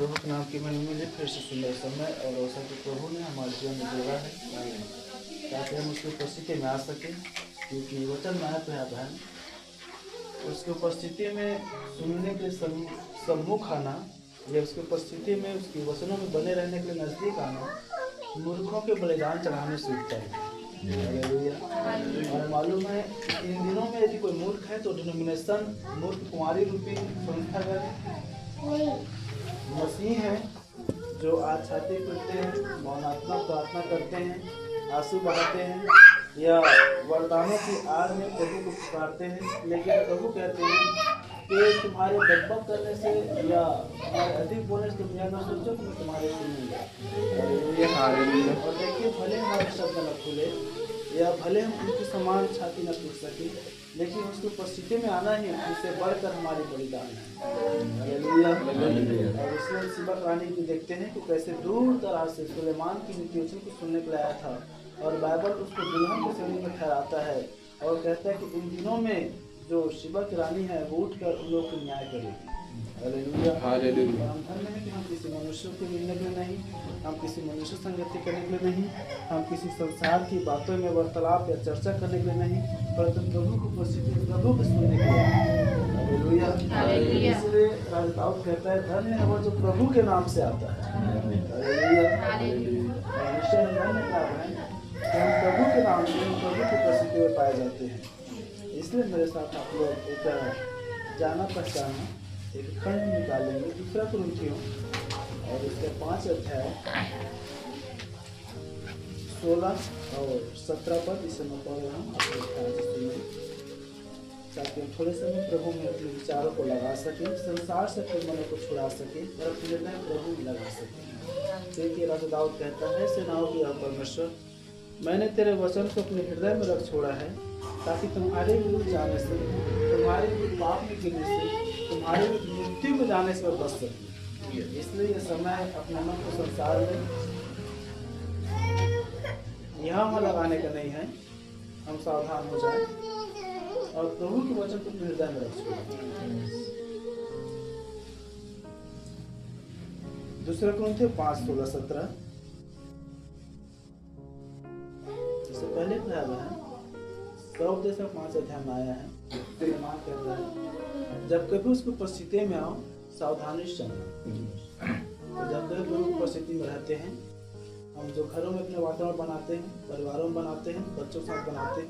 प्रभु के नाम की महिमा मिले फिर से सुंदर समय और अवसर के प्रभु ने हमारे जीवन में जोड़ा है ताकि हम उसकी उपस्थिति में आ सकें, क्योंकि वचन में है बहन उसकी उपस्थिति में सुनने के सम्मुख आना या उसकी उपस्थिति में उसकी वचनों में बने रहने के लिए नजदीक आना मूर्खों के बलिदान चढ़ाने से उठता है। और मालूम है इन दिनों में यदि कोई मूर्ख है तो डिनोमिनेशन मूर्ख कुमारी रूपी संस्थागत मसीह है जो आज छाती पीटते हैं, मौनात्मक प्रार्थना करते हैं, आंसू बहाते हैं या वरदानों की आड़ में प्रभु को पुकारते हैं, लेकिन प्रभु कहते हैं कि तुम्हारे बकबक करने से या तुम्हारे अधिक बोलने से तुम यह न सोचो कि मैं तुम्हारे सुनूंगा। और देखिए भले हमारे शब्द न खुले या भले हम उनके समान छाती न पीट सके, लेकिन उसकी उपस्थिति में आना ही उनसे बढ़कर हमारी बलिदान है। और इसलिए सिबा रानी को देखते हैं कि कैसे दूर दराज से सुलेमान की नीति को सुनने के लिए आया था और बाइबल उसको दुल्हन के श्रेणी में ठहराता है और कहता है कि इन दिनों में जो शिबा की रानी है वो उठकर उन लोगों को न्याय करेगी। हालेलुया। हम धन्य हैं कि हम किसी मनुष्य को मिलने के लिए नहीं, हम किसी मनुष्य संगति करने के लिए नहीं, हम किसी संसार की बातों में वार्तालाप या चर्चा करने के लिए नहीं, परंतु प्रभु को उपस्थिति प्रभु को सुनने के लिए। हालेलुया। इसलिए दाऊद कहता है धन्य है वो जो प्रभु के नाम से आता है। हालेलुया। निश्चय धन्य है कि हम प्रभु के नाम से प्रभु की उपस्थिति में पाए जाते हैं। इसलिए मेरे साथ आप लोग एक जाना पहचाना एक खंड निकालेंगे, दूसरा कुरिन्थियों और इसके 5 अध्याय 16 और 17 पद इसे मैं पढ़ रहा हूँ, आप लोग ध्यान से सुनिए ताकि हम थोड़े समय प्रभु में अपने विचारों को लगा सकें, संसार से अपने मन को छुड़ा सकें और अपने निर्णय प्रभु में लगा सकें। देखिए राजा दाऊद कहता है सेनाओं की परमेश्वर, मैंने तेरे वचन को अपने हृदय में रख छोड़ा है ताकि तुम्हारे विरुद्ध जाने से, तुम्हारे विरुद्ध पाप में गिरने से, तुम्हारे विरुद्ध मृत्यु में जाने से बच सकूं। इसलिए यह समय अपने मन को संसार में यहाँ लगाने का नहीं है, हम सावधान हो जाएं और प्रभु के वचन को अपने हृदय में रख छोड़ें। दूसरा कुरिन्थियों 5 16 17 इससे पहले पढ़ा है प्रभु जैसा 5 अध्याय में आया है। सुलेमान कहता है जब कभी उसकी उपस्थिति में आओ सावधानी से चलना। तो जब कभी प्रभु उपस्थिति में रहते हैं, हम जो घरों में अपने वातावरण बनाते हैं, परिवारों में बनाते हैं, बच्चों के साथ बनाते हैं,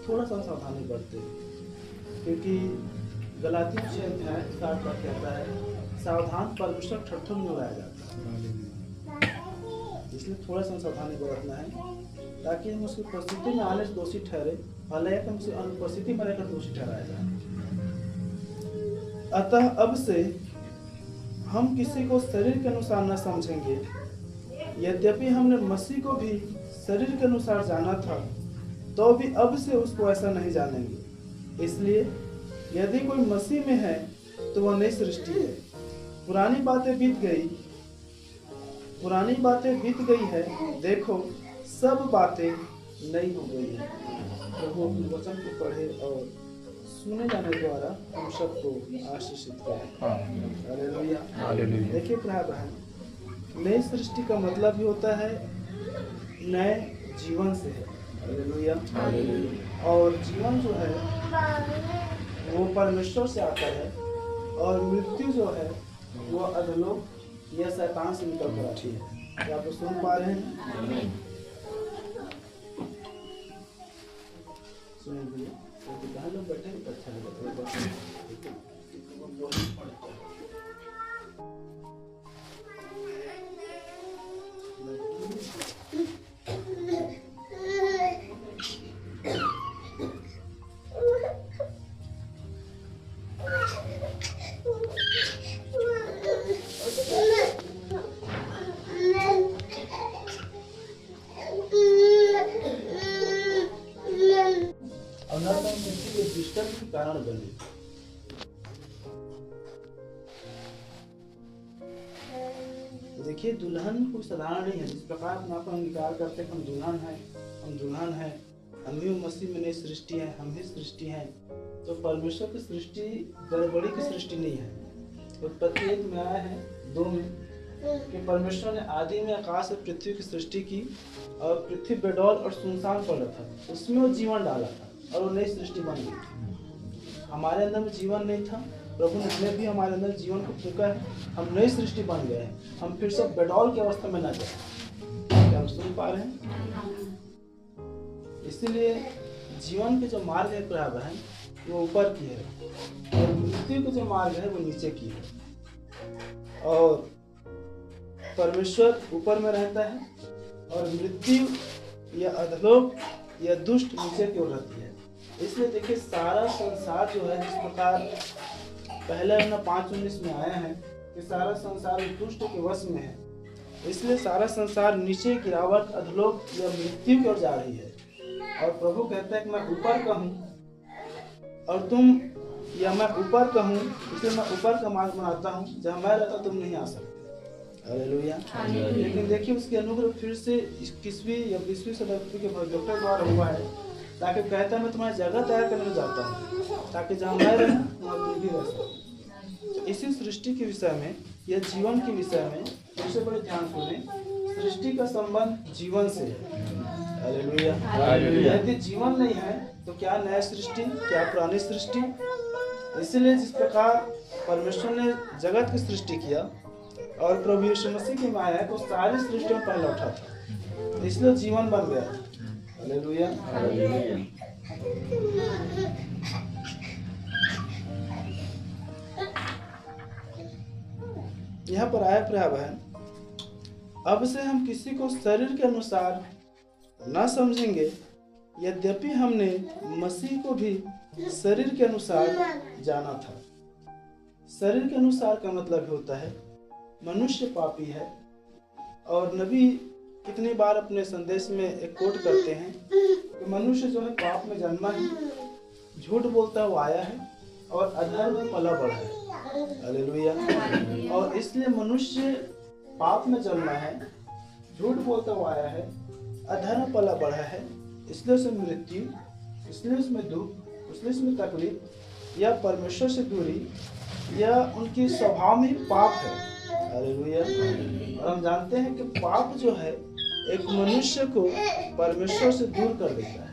थोड़ा सा सावधानी बरते हैं, क्योंकि गलातियों 6 अध्याय 7 पर कहता है सावधान परमेश्वर ठट्ठों में उड़ाया जाता है। इसलिए थोड़ा सा सावधानी बरतना है ताकि हम उसकी उपस्थिति में आने से दोषी ठहरे, भले हम उसे अनुपस्थिति में रहकर दोषी ठहराया जाए। अतः अब से हम किसी को शरीर के अनुसार न समझेंगे, यद्यपि हमने मसीह को भी शरीर के अनुसार जाना था तो भी अब से उसको ऐसा नहीं जानेंगे। इसलिए यदि कोई मसीह में है तो वह नई सृष्टि है, पुरानी बातें बीत गई है, देखो सब बातें नई हो गई है। प्रभु अपने वचन को पढ़े और सुने जाने द्वारा हम सबको आशीषित करें। हालेलुया। देखिए भाई बहन, नई सृष्टि का मतलब भी होता है नए जीवन से है। हालेलुया। और जीवन जो है वो परमेश्वर से आता है और मृत्यु जो है वो अधलोक या शैतान से निकल कर आती है। क्या आप सुन पा रहे हैं? सुनिए भैया, तो कहाँ लोग बैठे हैं? अच्छा लगा। कारण बने। देखिए दुल्हन कोई साधारण नहीं है। जिस प्रकार हम आपका अंगीकार करते हैं हम दुल्हन हैं, हम ही मसीह में नई सृष्टि है, हम ही सृष्टि हैं। तो परमेश्वर की सृष्टि गड़बड़ी की सृष्टि नहीं है। उत्पत्ति 1 में आया है, 2 में कि परमेश्वर ने आदि में आकाश और पृथ्वी की सृष्टि की और पृथ्वी बेडौल और सुनसान पड़ा था, उसमें वो जीवन डाला था और वो नई सृष्टि बन गई थी। हमारे अंदर में जीवन नहीं था, प्रभु ने भी हमारे अंदर जीवन को फूंका है, हम नई सृष्टि बन गए हैं, हम फिर से बेडौल की अवस्था में न जाए। क्या आप सुन पा रहे हैं? इसीलिए जीवन के जो मार्ग है प्रिय बहन, वो ऊपर की है और मृत्यु के जो मार्ग है वो नीचे की है। और परमेश्वर ऊपर में रहता है और मृत्यु या अधलोक या दुष्ट नीचे की ओर रहती है। इसलिए देखिए सारा संसार जो है, जिस प्रकार पहले 5:19 में आया है कि सारा संसार दुष्ट के वश में है, इसलिए सारा संसार नीचे गिरावट अधलोक या मृत्यु की ओर जा रही है। और प्रभु कहता है कि मैं ऊपर का हूँ और तुम, या मैं ऊपर का हूँ इसलिए मैं ऊपर का मार्ग बनाता हूँ, जहाँ मैं रहता तुम नहीं आ सकते। हालेलुया। लेकिन देखिए उसके अनुग्रह फिर से 21वीं या 20वीं शताब्दी के भविष्यवक्ता द्वारा हुआ है, ताकि कहता है मैं तुम्हारी जगह तैयार करने जाता हूँ, ताकि जहाँ मैं रहूँ वहाँ भी रह सकूँ। इसी सृष्टि के विषय में या जीवन के विषय में सबसे बड़े ध्यान सुने, सृष्टि का संबंध जीवन से है। हालेलुया। यदि जीवन नहीं है तो क्या नया सृष्टि, क्या पुरानी सृष्टि? इसलिए जिस प्रकार परमेश्वर ने जगत की सृष्टि किया और प्रभु यीशु मसीह की माया को सारी सृष्टि में पहले उठा था, इसलिए जीवन बन गया। हालेलुया। यहाँ पर आया प्रिय बहन, अब से हम किसी को शरीर के अनुसार न समझेंगे, यद्यपि हमने मसीह को भी शरीर के अनुसार जाना था। शरीर के अनुसार का मतलब होता है मनुष्य पापी है, और नबी कितनी बार अपने संदेश में एक कोट करते हैं कि मनुष्य जो है पाप में जन्मा है, झूठ बोलता हुआ आया है और अधर्म में पला बढ़ा है। हालेलुया। और इसलिए मनुष्य पाप में जन्मा है, झूठ बोलता हुआ आया है, अधर्म पला बढ़ा है, इसलिए उसमें मृत्यु, इसलिए उसमें दुख, इसलिए उसमें तकलीफ या परमेश्वर से दूरी या उनकी स्वभाव में पाप है। हालेलुया। और हम जानते हैं कि पाप जो है एक मनुष्य को परमेश्वर से दूर कर देता है।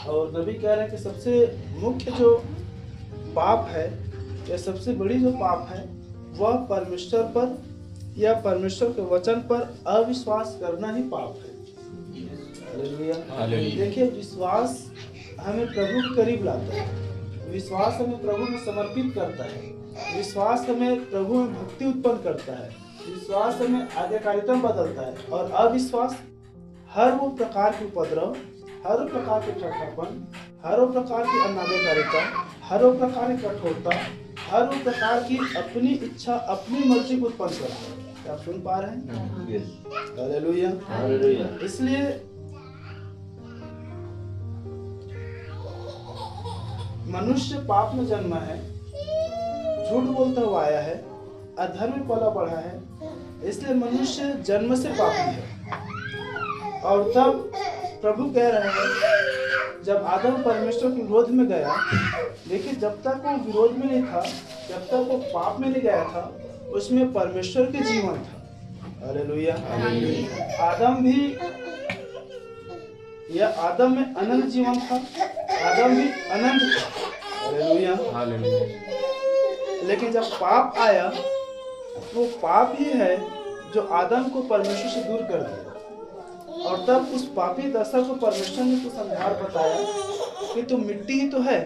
और नबी कह रहे हैं कि सबसे मुख्य जो पाप है या सबसे बड़ी जो पाप है वह परमेश्वर पर या परमेश्वर के वचन पर अविश्वास करना ही पाप है। हालेलुया। देखिए विश्वास हमें प्रभु के करीब लाता है, विश्वास हमें प्रभु में समर्पित करता है, विश्वास हमें प्रभु में भक्ति उत्पन्न करता है, विश्वास हमें आज्ञाकारिता में बदलता है। और अविश्वास हर वो प्रकार की उपद्रव, हर वो प्रकार के ठट्ठापन, हर वो प्रकार की अनाज्ञाकारिता, हर वो प्रकार की कठोरता, हर वो प्रकार की अपनी इच्छा अपनी मर्जी को उत्पन्न करता है। क्या आप सुन पा रहे हैं? हालेलुया। इसलिए मनुष्य पाप में जन्मा है, झूठ बोलता हुआ आया है, अधर्म में पला बढ़ा है, इसलिए मनुष्य जन्म से पापी है। और तब प्रभु कह रहे हैं जब आदम परमेश्वर के विरोध में गया, देखिए जब तक वो विरोध में नहीं था, जब तक वो पाप में नहीं गया था, उसमें परमेश्वर के जीवन था। हालेलुया। आदम भी या आदम में अनंत जीवन था, आदम भी अनंत था। हालेलुया। लेकिन जब पाप आया, वो पाप ही है जो आदम को परमेश्वर से दूर कर दिया। और तब उस पापी दशा को परमेश्वर ने कुछ समझार बताया कि तू मिट्टी ही तो है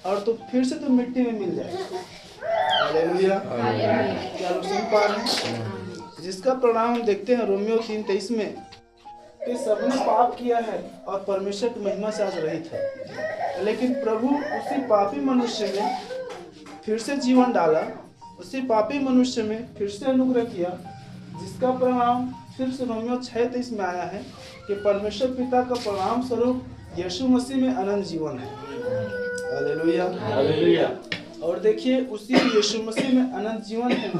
और तू फिर से तू मिट्टी में मिल जाएगा। हालेलुया। क्या लोग सुन पा रहे हैं? जिसका परिणाम हम देखते हैं रोमियो 3:23 में कि सबने पाप किया है और परमेश्वर की महिमा से आज रहित है। लेकिन प्रभु उसी पापी मनुष्य में फिर से जीवन डाला, उसी पापी मनुष्य में फिर से अनुग्रह किया, जिसका परिणाम फिर से रोमियो 6:23 में आया है कि परमेश्वर पिता का परिणाम स्वरूप यीशु मसीह में अनंत जीवन है। हालेलुया। और देखिए उसी यीशु मसीह में अनंत जीवन है,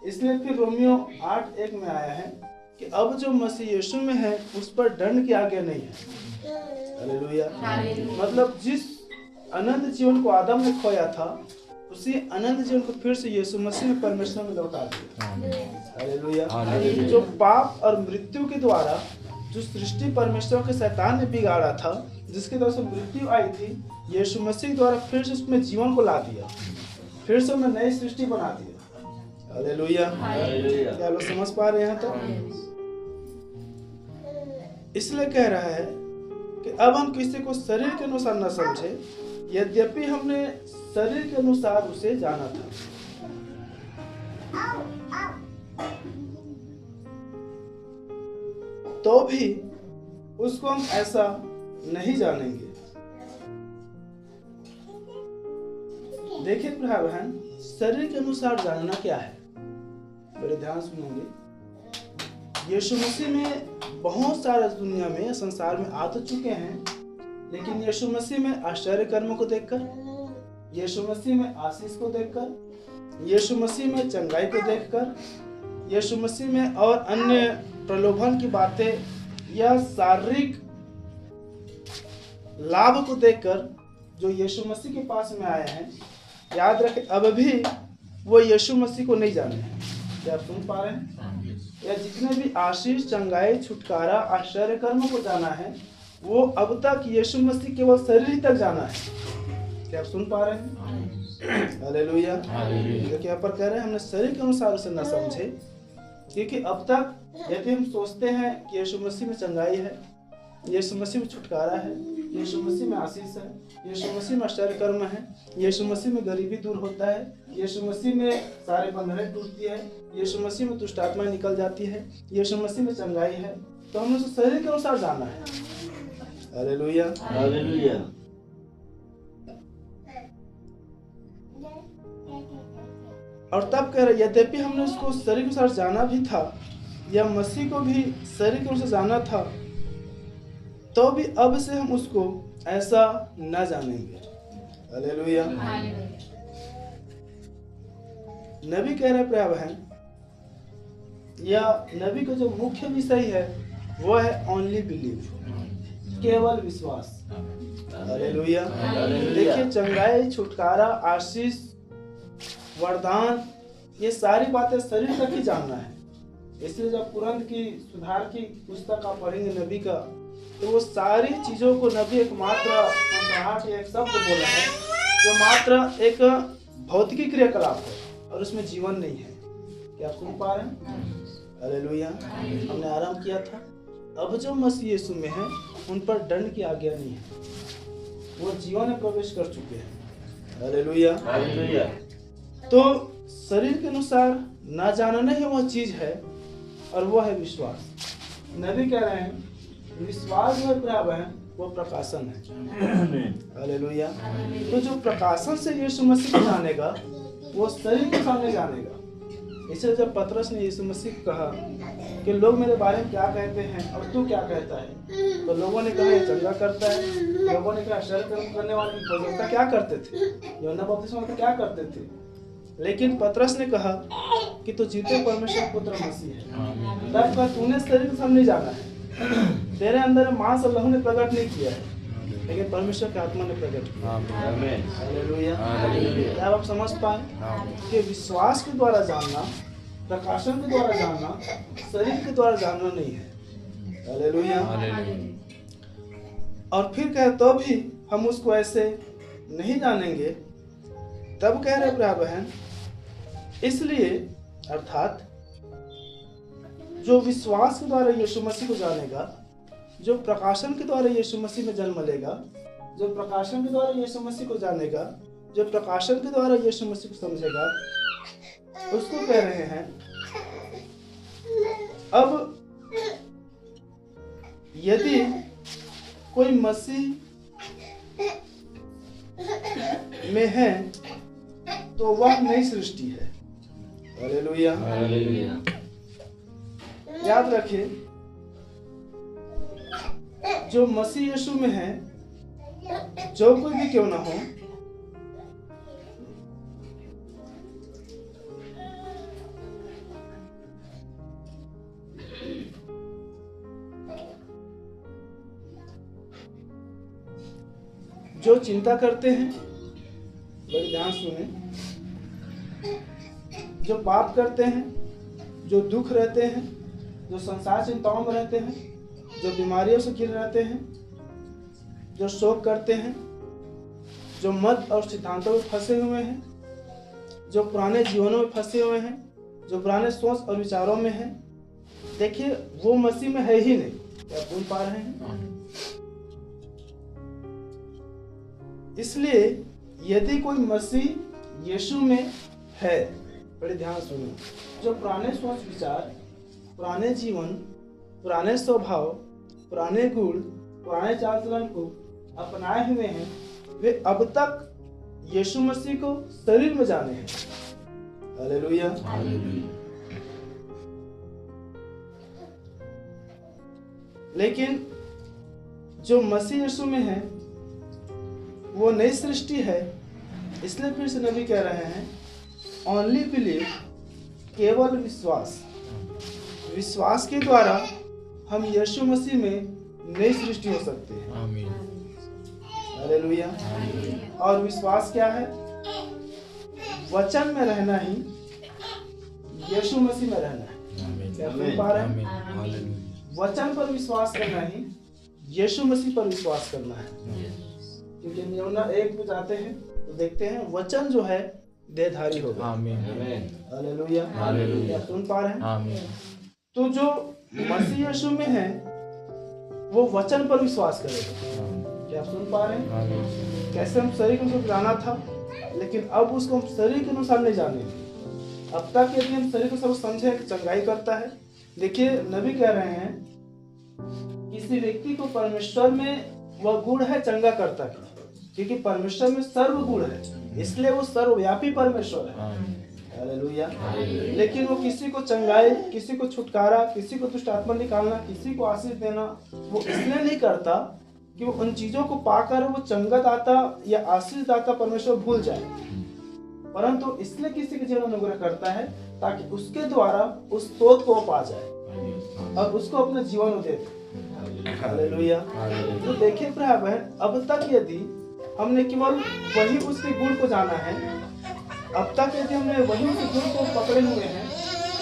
इसलिए फिर रोमियो 8:1 में आया है कि अब जो मसीह यीशु में है उस पर दंड की आज्ञा नहीं है। हालेलुया। मतलब जिस अनंत जीवन को आदम ने खोया था, उसी अनंत जीवन को फिर से यीशु मसीह ने परमेश्वर में लौटा दिया। हालेलुया। जो पाप और मृत्यु के द्वारा जो सृष्टि परमेश्वर के शैतान ने बिगाड़ा था, जिसकी तरफ से मृत्यु आई थी, यीशु मसीह द्वारा फिर से उसमें जीवन को ला दिया, फिर से उन्हें नई सृष्टि बना दिया। हालेलुया। क्या लोग समझ पा रहे हैं? तो इसलिए कह रहा है कि अब हम किसी को शरीर के अनुसार न समझे, यद्यपि हमने शरीर के अनुसार उसे जाना था। तो भी उसको हम ऐसा नहीं जानेंगे। देखिए भाई बहन, शरीर के अनुसार जानना क्या है? बड़े ध्यान सुनेंगे। यीशु मसीह में बहुत सारे दुनिया में, संसार में आ तो चुके हैं, लेकिन यीशु मसीह में आश्चर्य कर्मों को देखकर, यीशु मसीह में आशीष को देखकर, यीशु मसीह में चंगाई को देखकर, यीशु मसीह में और अन्य प्रलोभन की बातें या शारीरिक लाभ को देखकर जो यीशु मसीह के पास में आए हैं, याद रखें अब भी वो यीशु मसीह को नहीं जाने हैं। क्या आप सुन पा रहे हैं? या जितने भी आशीष, चंगाई, छुटकारा, आश्चर्य कर्मों को जाना है, वो अब तक यीशु मसीह केवल शरीर तक जाना है। क्या आप सुन पा रहे हैं? हालेलुया। देखिए यहाँ पर कह रहे हैं हमने शरीर के अनुसार उसे न समझे, क्योंकि अब तक यदि हम सोचते हैं कि यीशु मसीह में चंगाई है, यीशु मसीह में छुटकारा है, यीशु मसीह में आशीष है, यीशु मसीह में आश्चर्य कर्म है, यीशु मसीह में गरीबी दूर होता है, यीशु मसीह में सारे बंधनें टूटती है, यीशु मसीह में दुष्ट आत्माएं निकल जाती है, यीशु मसीह में चंगाई है, तो हमें उसे शरीर के अनुसार जाना है। हालेलुया। हालेलुया। और तब कह रहे यद्यपि हमने उसको शरीर के अनुसार जाना भी था, या मसीह को भी शरीर के अनुसार जाना था, तो भी अब से हम उसको ऐसा न जानेंगे। हालेलुया। नबी कह रहे प्रिय बहन, या नबी का जो मुख्य विषय है वो है ओनली बिलीव, केवल विश्वास। हालेलुया। देखिए चंगाई, छुटकारा, आशीष, वरदान, ये सारी बातें शरीर तक ही जानना है। इसलिए जब पुराण की सुधार की पुस्तक आप पढ़ेंगे नबी का, तो वो सारी चीजों को नबी एकमात्र एक शब्द बोला है जो मात्र एक भौतिकी क्रियाकलाप है और उसमें जीवन नहीं है। क्या आप सुन पा रहे हैं? हालेलुया। हमने आराम किया था, अब जो मसीह यीशु में है उन पर दंड की आज्ञा नहीं है, वो जीवन में प्रवेश कर चुके हैं। हालेलुया। हालेलुया। तो शरीर के अनुसार ना जानना ही वो चीज है, और वो है विश्वास। नबी कह रहे हैं विश्वास जो है वो प्रकाशन है। हालेलुया। तो जो प्रकाशन से यीशु मसीह को जानेगा वो शरीर के सामने जानेगा। इसलिए जब पतरस ने यीशु मसीह को कहा कि लोग मेरे बारे में क्या कहते हैं और तू क्या कहता है, तो लोगों ने कहा ये चंगा करता है, लोगों ने कहा आश्चर्य कर्म करने वाले भजनता क्या करते थे, यूहन्ना बपतिस्मा क्या करते थे, लेकिन पतरस ने कहा कि तू जीते परमेश्वर पुत्र मसीह है। तब कहा तूने शरीर के सामने जाना है, तेरे अंदर मांस और लहू ने प्रकट नहीं किया है, लेकिन परमेश्वर की आत्मा ने प्रकट किया। हालेलुया। आप समझ पाए कि विश्वास के द्वारा जानना, प्रकाशन के द्वारा जानना, शरीर के द्वारा जानना नहीं है। हालेलुया। और फिर कहे तो भी हम उसको ऐसे नहीं जानेंगे। तब कह रहे प्रिय बहन, इसलिए अर्थात जो विश्वास के द्वारा यीशु मसीह को जानेगा, जो प्रकाशन के द्वारा यीशु मसीह में जन्म लेगा, जो प्रकाशन के द्वारा यीशु मसीह को जानेगा, जो प्रकाशन के द्वारा यीशु मसीह को समझेगा, उसको कह रहे हैं अब यदि कोई मसीह में है तो वह नई सृष्टि है। हालेलुया। हालेलुया। याद रखिए जो मसीह यीशु में है, जो कोई भी क्यों ना हो, जो चिंता करते हैं, बड़ी ध्यान सुने, जो पाप करते हैं, जो दुख रहते हैं, जो संसार चिंताओं में रहते हैं, जो बीमारियों से घिरे रहते हैं, जो शोक करते हैं, जो मत और सिद्धांतों में फंसे हुए हैं, जो पुराने जीवनों में फंसे हुए हैं, जो पुराने सोच और विचारों में हैं, देखिए वो मसीह में है ही नहीं। क्या बोल पा रहे हैं? इसलिए यदि कोई मसीह यीशु में है, बड़े ध्यान सुनो, जो पुराने सोच विचार, पुराने जीवन, पुराने स्वभाव, पुराने गुण, पुराने चाल चलन को अपनाए हुए हैं, वे अब तक यीशु मसीह को शरीर में जाने हैं। हालेलुया। लेकिन जो मसीह यीशु में है वो नई सृष्टि है। इसलिए फिर से नबी कह रहे हैं, ओनली बिलीव, केवल विश्वास। विश्वास के द्वारा हम यीशु मसीह में नई सृष्टि हो सकते हैं। आमीन। हालेलुया। और विश्वास क्या है? वचन में रहना ही यीशु मसीह में रहना है। क्या सुन पा रहे हैं? वचन पर विश्वास करना ही यीशु मसीह पर विश्वास करना है। क्योंकि यूहन्ना 1 में जाते हैं तो देखते हैं वचन जो है देहधारी होगा। आमीन। हालेलुया। क्या सुन पा रहे हैं? आमीन। तो जो मसीह यीशु में है वो वचन पर विश्वास करेगा। क्या आप सुन पा रहे हैं? कैसे हम शरीर के अनुसार जाना था, लेकिन अब उसको हम शरीर के अनुसार नहीं जानेंगे। अब तक यदि हम शरीर को सब समझे कि चंगाई करता है, देखिए नबी कह रहे हैं किसी व्यक्ति को परमेश्वर में वह गुण है चंगा करता है, क्योंकि परमेश्वर में सर्व गुण है, इसलिए वो सर्वव्यापी परमेश्वर है। हालेलुया। लेकिन वो किसी को चंगाई, किसी को छुटकारा, किसी को दुष्ट आत्मा निकालना, किसी को आशीष देना वो इसलिए नहीं करता कि वो उन चीजों को पाकर वो चंगा दाता या आशीष दाता परमेश्वर भूल जाए, परंतु इसलिए किसी के जीवन में अनुग्रह करता है ताकि उसके द्वारा उस स्रोत को पा जाए और उसको अपना जीवन दे दे। हालेलुया। तो देखिए भाई बहन, अब तक यदि हमने केवल वही उसके गुण को जाना है, अब तक यदि हमने वही उसके गुण को पकड़े हुए हैं,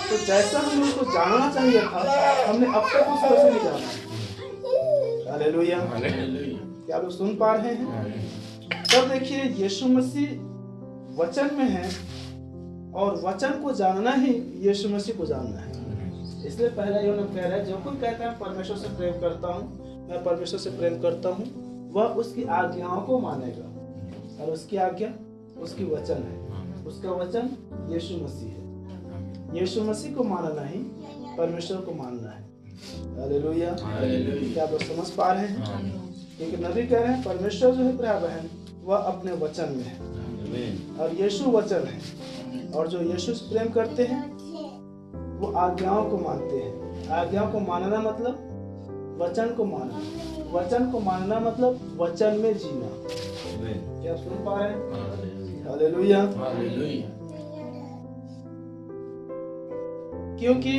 तो जैसा हमें उसको जानना चाहिए था हमने अब तक उस तरह से नहीं जाना। हालेलुया। क्या आप सुन पा रहे हैं? तब देखिए यीशु मसीह वचन में है और वचन को जानना ही यीशु मसीह को जानना है। इसलिए पहला यूहन्ना कह रहा है, जो कोई कहता है परमेश्वर से प्रेम करता हूँ, मैं परमेश्वर से प्रेम करता हूँ, वह उसकी आज्ञाओं को मानेगा। और उसकी आज्ञा उसकी वचन है, उसका वचन यीशु मसीह है। यीशु मसीह को मानना ही परमेश्वर को मानना है। हालेलुया। क्या आप लोग समझ पा रहे हैं? क्योंकि नबी कह रहे हैं परमेश्वर जो है प्रिय बहन वह अपने वचन में है और यीशु वचन है, और जो यीशु से प्रेम करते हैं वो आज्ञाओं को मानते हैं। आज्ञाओं को मानना मतलब वचन को मानना, वचन को मानना मतलब वचन में जीना। क्या आप सुन पा रहे हैं? हालेलुया। क्योंकि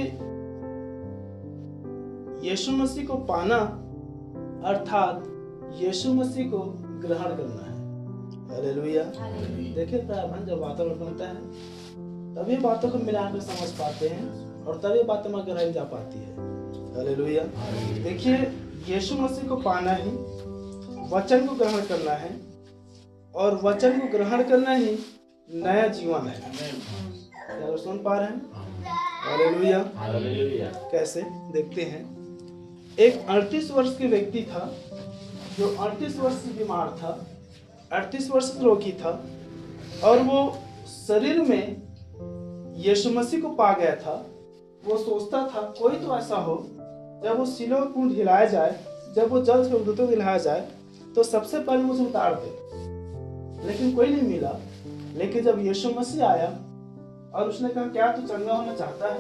यीशु मसीह को पाना अर्थात यीशु मसीह को ग्रहण करना है। हालेलुया। देखिए प्रारंभ जब वातावरण बनता है तभी बातों को मिलाकर समझ पाते हैं और तभी बातों में गहराई जा पाती है। हालेलुया। देखिए यीशु मसीह को पाना ही वचन को ग्रहण करना है और वचन को ग्रहण करना ही नया जीवन है। क्या सुन पा रहे हैं? हालेलुया। कैसे देखते हैं, एक 38 वर्ष के व्यक्ति था जो 38 वर्ष से बीमार था, 38 वर्ष रोगी था, और वो शरीर में यीशु मसीह को पा गया था। वो सोचता था कोई तो ऐसा हो, जब वो सिलों में कुंड हिलाया जाए, जब वो जल से उद्धतों हिलाया जाए तो सबसे पहले मुझे उतार दे, लेकिन कोई नहीं मिला। लेकिन जब यीशु मसीह आया और उसने कहा क्या तू चंगा होना चाहता है?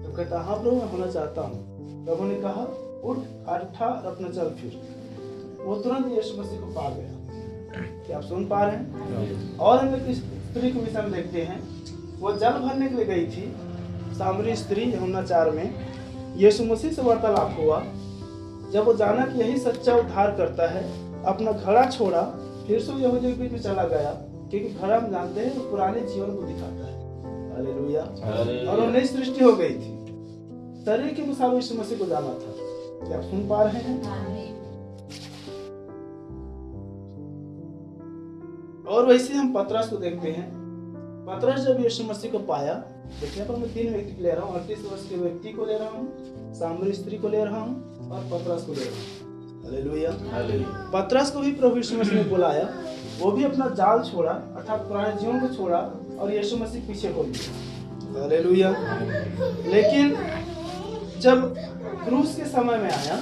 तो कहता हाँ प्रभु मैं होना चाहता हूँ। प्रभु ने कहा उठ, उठा और अपना चल फिर। वो तुरंत यीशु मसीह को पा गया। क्या आप सुन पा रहे हैं? और हम एक स्त्री के विषय में देखते हैं, वो जल भरने के लिए गई थी, सामरी स्त्री, यूहन्ना 4 में यीशु मसीह से वार्तालाप हुआ। जब वो जाना कि यही सच्चा उद्धार करता है, अपना घड़ा छोड़ा, फिर से यहूदियों के बीच में चला गया, क्योंकि घड़ा हम जानते हैं वो पुराने जीवन को दिखाता है। हालेलुया। और वो नई सृष्टि हो गई थी। शरीर के अनुसार यीशु मसीह को जाना था। क्या आप सुन पा रहे हैं? और वैसे हम पतरस को देखते हैं। पतरस जब यीशु मसीह को पाया, देखने पर मैं 3 व्यक्ति को ले रहा हूँ। 38 वर्ष के व्यक्ति को ले रहा हूँ, सामरी स्त्री को ले रहा हूँ और पतरस को ले रहा हूँ। हालेलुया। पतरस को भी प्रभु यीशु मसीह ने बुलाया। वो भी अपना जाल छोड़ा, अर्थात पुराने जीवन को छोड़ा और यीशु मसीह पीछे हो लिया। हालेलुया। लेकिन जब क्रूस के समय में आया,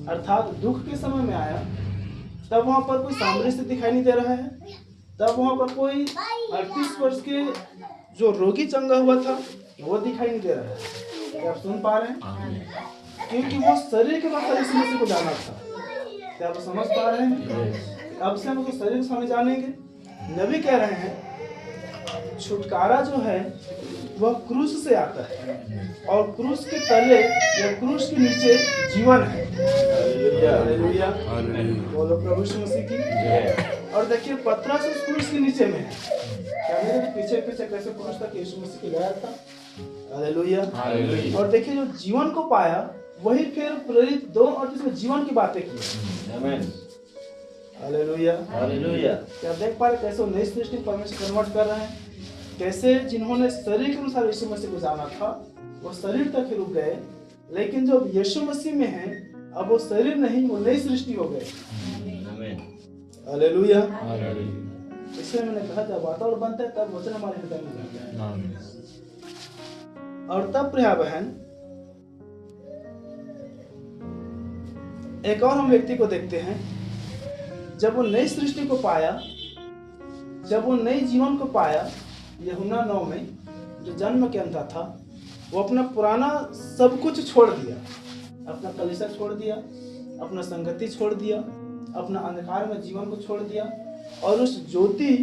अर्थात दुख के समय में आया, तब वहां पर कोई सामरी स्त्री दिखाई नहीं दे रहा है। तब वहां पर कोई 38 वर्ष के जो रोगी चंगा हुआ था वो दिखाई नहीं दे रहा है। क्या आप सुन पा रहे हैं? क्योंकि वो शरीर के अनुसार यीशु मसीह को जाना था। क्या आप समझ पा रहे हैं? अब से हम उसको शरीर के सामने जानेंगे। नबी कह रहे हैं छुटकारा जो है वह क्रूस से आता है और क्रूस के तले या क्रूस के नीचे जीवन है। हालेलुया। बोलो प्रभु यीशु मसीह की। और देखिए पतरस उस क्रूस के नीचे में है। क्या मेरे पीछे पीछे कैसे क्रूस तक यीशु मसीह के गया था। हालेलुया। और देखिए जो जीवन को पाया वही फिर प्रेरित 2:38 में जीवन की बातें की। आमीन। हालेलुया। हालेलुया। क्या देख पा रहे कैसे नई सृष्टि परमेश्वर कन्वर्ट कर रहे हैं। कैसे जिन्होंने शरीर के अनुसार यीशु मसीह को जाना था वो शरीर तक रुक गए, लेकिन जो यीशु मसीह में है अब वो शरीर नहीं, वो नई सृष्टि हो गए। हालेलुया। इसलिए मैंने कहा जब वातावरण बनता है तब वचन हमारे हृदय में जाता है। और तब प्रिय बहन एक और हम व्यक्ति को देखते हैं। जब वो नई सृष्टि को पाया, जब वो नई जीवन को पाया, यूहन्ना 9 में जो जन्म के अंदर था, वो अपना पुराना सब कुछ छोड़ दिया। अपना कलीसिया छोड़ दिया, अपना संगति छोड़ दिया, अपना अंधकार में जीवन को छोड़ दिया और उस ज्योति,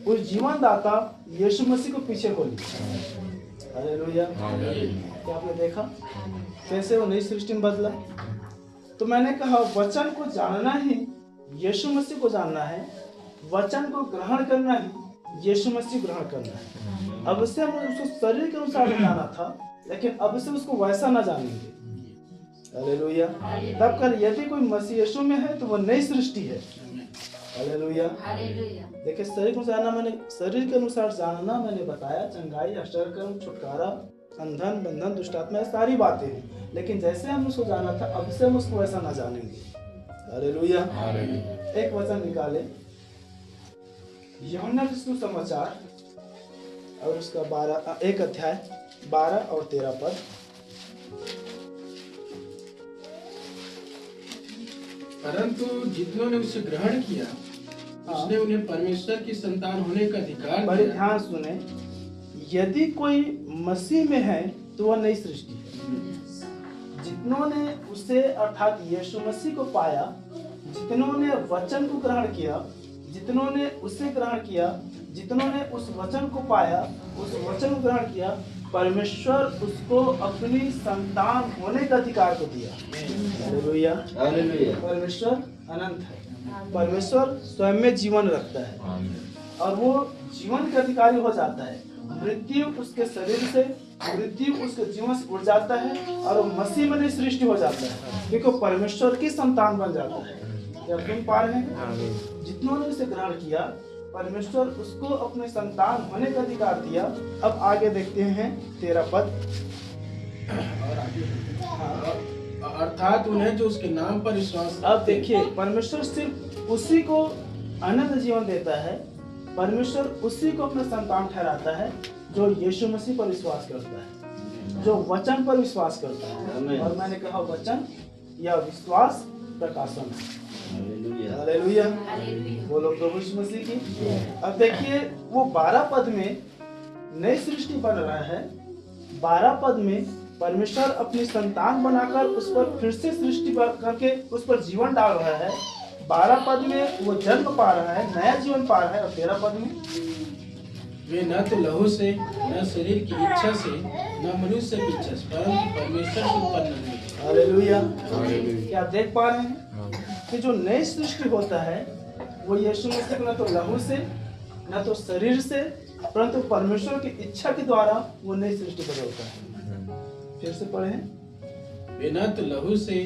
उस जीवन दाता यीशु मसीह को पीछे हो लिया। हालेलुया। क्या आपने देखा कैसे वो नई सृष्टि में बदला? तो मैंने कहा वचन को जानना ही यीशु मसीह को जानना है, वचन को ग्रहण करना ही यीशु मसीह ग्रहण करना है। अब से हम उसको शरीर के अनुसार जाना था, लेकिन अब से उसको वैसा ना जानेंगे। हालेलुया। तब कर यदि कोई मसीह यीशु में है तो वो नई सृष्टि है। हालेलुया। देखिए शरीर को जानना, मैंने शरीर के अनुसार जानना मैंने बताया, चंगाई, आश्चर्यकर्म, छुटकारा, अंधन, बंधन, दुष्टात्मा, सारी बातें हैं। लेकिन जैसे हम उसको जाना था अब से हम उसको वैसा ना जानेंगे। हालेलुया। एक वचन निकाले यूहन्ना सुसमाचार और उसका 1 अध्याय 12 और 13 पद। परंतु जितनों ने उसे ग्रहण किया, उसने उन्हें परमेश्वर की संतान होने का अधिकार बड़े दिया। ध्यान सुने, यदि कोई मसीह में है तो वह नई सृष्टि है। जितनों ने उसे अर्थात यीशु मसीह को पाया, जितनों ने वचन को ग्रहण किया, जितनों ने उसे ग्रहण किया, जितनों ने उस वचन को पाया, उस वचन को ग्रहण किया, परमेश्वर उसको अपनी संतान होने का अधिकार को दिया। हालेलुया। हालेलुया। परमेश्वर अनंत है, परमेश्वर स्वयं में जीवन रखता है और वो जीवन का अधिकारी हो जाता है। मृत्यु उसके शरीर से, मृत्यु उसके जीवन से उड़ जाता है और वो मसीह में सृष्टि हो जाता है, क्योंकि परमेश्वर की संतान बन जाता है। क्या तुम पा रहे हैं? जितनों ने उसे ग्रहण किया, परमेश्वर उसको अपने संतान होने का अधिकार दिया। अब आगे देखते हैं 13 पद। अर्थात उन्हें जो उसके नाम पर विश्वास। अब देखिए परमेश्वर सिर्फ उसी को अनंत जीवन देता है, परमेश्वर उसी को अपना संतान ठहराता है जो यीशु मसीह पर विश्वास करता है, जो वचन पर विश्वास करता है। और मैंने कहा वचन या विश्वास प्रकाशन है। हालेलुया। बोलो प्रभु यीशु मसीह की। अब देखिए वो 12 पद में नई सृष्टि बन रहा है। 12 पद में परमेश्वर अपनी संतान बनाकर उस पर फिर से सृष्टि करके उस पर जीवन डाल रहा है। 12 पद में वो जन्म पा रहा है, नया जीवन पा रहा है। और 13 पद में वे न तो लहू से, न शरीर की इच्छा से, न मनुष्य की इच्छा से, परंतु परमेश्वर से उत्पन्न हुए। हालेलुया। क्या आप देख पा रहे हैं कि जो नई सृष्टि होता है वो यीशु मसीह को न तो लहू से, न तो शरीर से, परंतु परमेश्वर की इच्छा के द्वारा वो नई सृष्टि बदलता है। फिर से पढ़ें। वे न तो लहू से,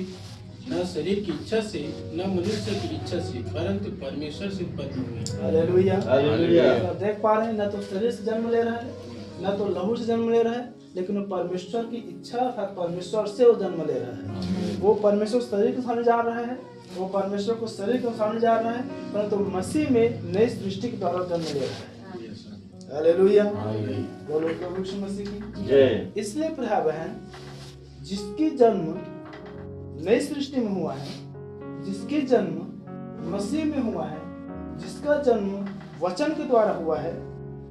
न शरीर की इच्छा से, न मनुष्य की इच्छा से, परंतु परमेश्वर से उत्पन्न हुए। हालेलुया। हालेलुया। आप देख पा रहे हैं, न तो शरीर से जन्म ले रहा है, न तो लहू से जन्म ले रहा है, लेकिन वो परमेश्वर की इच्छा अर्थात परमेश्वर से वो जन्म ले रहा है। वो परमेश्वर शरीर के सामने जा रहा है, वो परमेश्वर को शरीर के सामने जा रहा है, परंतु मसीह में नई सृष्टि के द्वारा जन्म ले रहा है। हालेलुया। बोलो प्रभु यीशु मसीह की जय। इसलिए प्रिय बहन, जिसकी जन्म नई सृष्टि में हुआ है, जिसकी जन्म मसीह में हुआ है, जिसका जन्म वचन के द्वारा हुआ है,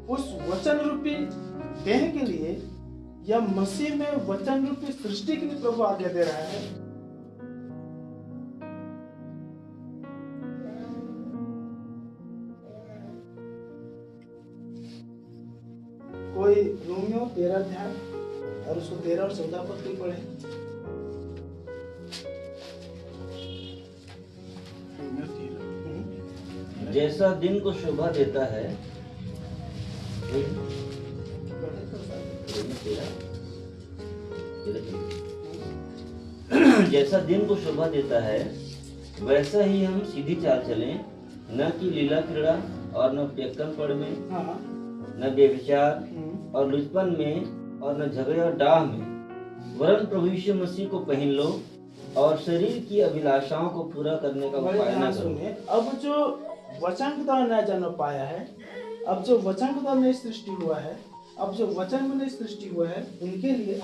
उस वचन रूपी देह के लिए या मसीह में वचन रूपी सृष्टि के लिए प्रभु आज्ञा दे रहा है। कोई रोमियो 13 अध्याय और उसको 13 और 14 पद भी पढ़े। जैसा दिन को शोभा देता है, जैसा दिन को शोभा देता है, वैसा ही हम सीधी चाल चलें, न कि लीला क्रीड़ा और न पियक्कड़पन में, हाँ। न व्यभिचार और लुचपन में और न झगड़े और डाह में, वरन प्रभु यीशु मसीह को पहन लो और शरीर की अभिलाषाओं को पूरा करने का उपाय न करो। अब जो वचन के द्वारा नया जन्म पाया है, अब जो वचन के द्वारा नई सृष्टि हुआ है, अब जो वचन में नई सृष्टि हुआ है, उनके लिए